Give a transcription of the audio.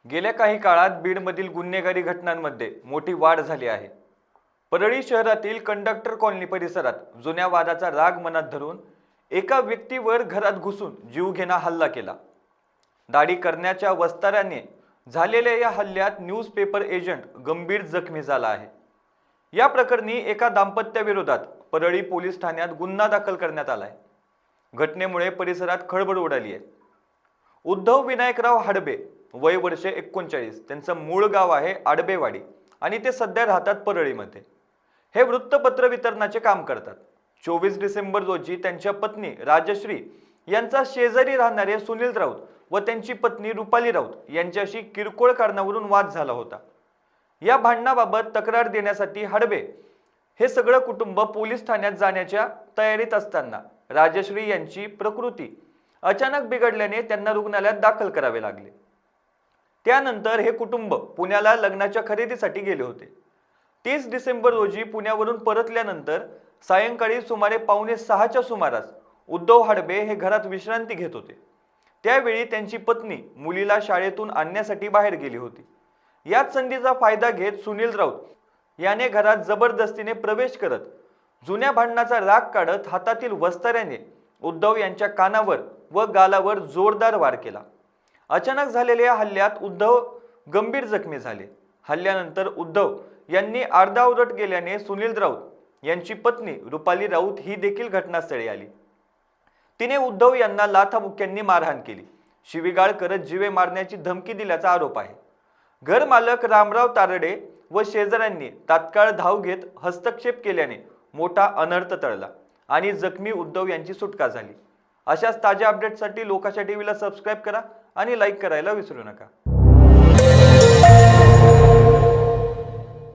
गेल्या काही काळात बीडमधील गुन्हेगारी घटनांमध्ये मोठी वाढ झाली आहे। परळी शहरातील कंडक्टर कॉलनी परिसरात जुन्या वादाचा राग मनात धरून एका व्यक्तीवर घरात घुसून जीवघेणा हल्ला केला। दाढी करण्याच्या वस्ताऱ्याने झालेल्या या हल्ल्यात न्यूजपेपर एजंट गंभीर जखमी झाला आहे। या प्रकरणी एका दाम्पत्याविरोधात परळी पोलीस ठाण्यात गुन्हा दाखल करण्यात आला आहे। घटनेमुळे परिसरात खळबळ उडाली आहे। उद्धव विनायकराव हडबे, वय वर्ष 39, त्यांचं मूळ गाव आहे आडबेवाडी आणि ते सध्या राहतात परळीमध्ये। हे वृत्तपत्र वितरणाचे काम करतात। 24 डिसेंबर रोजी त्यांच्या पत्नी राजश्री यांचा शेजारी राहणारे सुनील राऊत व त्यांची पत्नी रुपाली राऊत यांच्याशी किरकोळ कारणावरून वाद झाला होता। या भांडणाबाबत तक्रार देण्यासाठी हडबे हे सगळं कुटुंब पोलीस ठाण्यात जाण्याच्या तयारीत असताना राजश्री यांची प्रकृती अचानक बिघडल्याने त्यांना रुग्णालयात दाखल करावे लागले। त्यानंतर हे कुटुंब पुण्याला लग्नाच्या खरेदीसाठी गेले होते। 30 डिसेंबर रोजी पुण्यावरून परतल्यानंतर सायंकाळी सुमारे 5:45च्या सुमारास उद्धव हडबे हे घरात विश्रांती घेत होते। त्यावेळी त्यांची पत्नी मुलीला शाळेतून आणण्यासाठी बाहेर गेली होती। याच संधीचा फायदा घेत सुनील राऊत याने घरात जबरदस्तीने प्रवेश करत जुन्या भांडणाचा राग काढत हातातील वस्ताऱ्याने उद्धव यांच्या कानावर व गालावर जोरदार वार केला। अचानक झालेल्या हल्ल्यात उद्धव गंभीर जखमी झाले। हल्ल्यानंतर उद्धव यांनी आरडाओरड केल्याने सुनील राऊत यांची पत्नी रुपाली राऊत ही देखील घटनास्थळी आली। तिने उद्धव यांना लाथाबुक्क्यांनी मारहाण केली, शिवीगाळ करत जीवे मारण्याची धमकी दिल्याचा आरोप आहे। घर मालक रामराव तारडे व शेजाऱ्यांनी तात्काळ धाव घेत हस्तक्षेप केल्याने मोठा अनर्थ टळला आणि जखमी उद्धव यांची सुटका झाली। अशाच ताज्या अपडेट्ससाठी लोकाशा टीव्हीला सबस्क्राइब करा आणि लाईक करायला विसरू नका।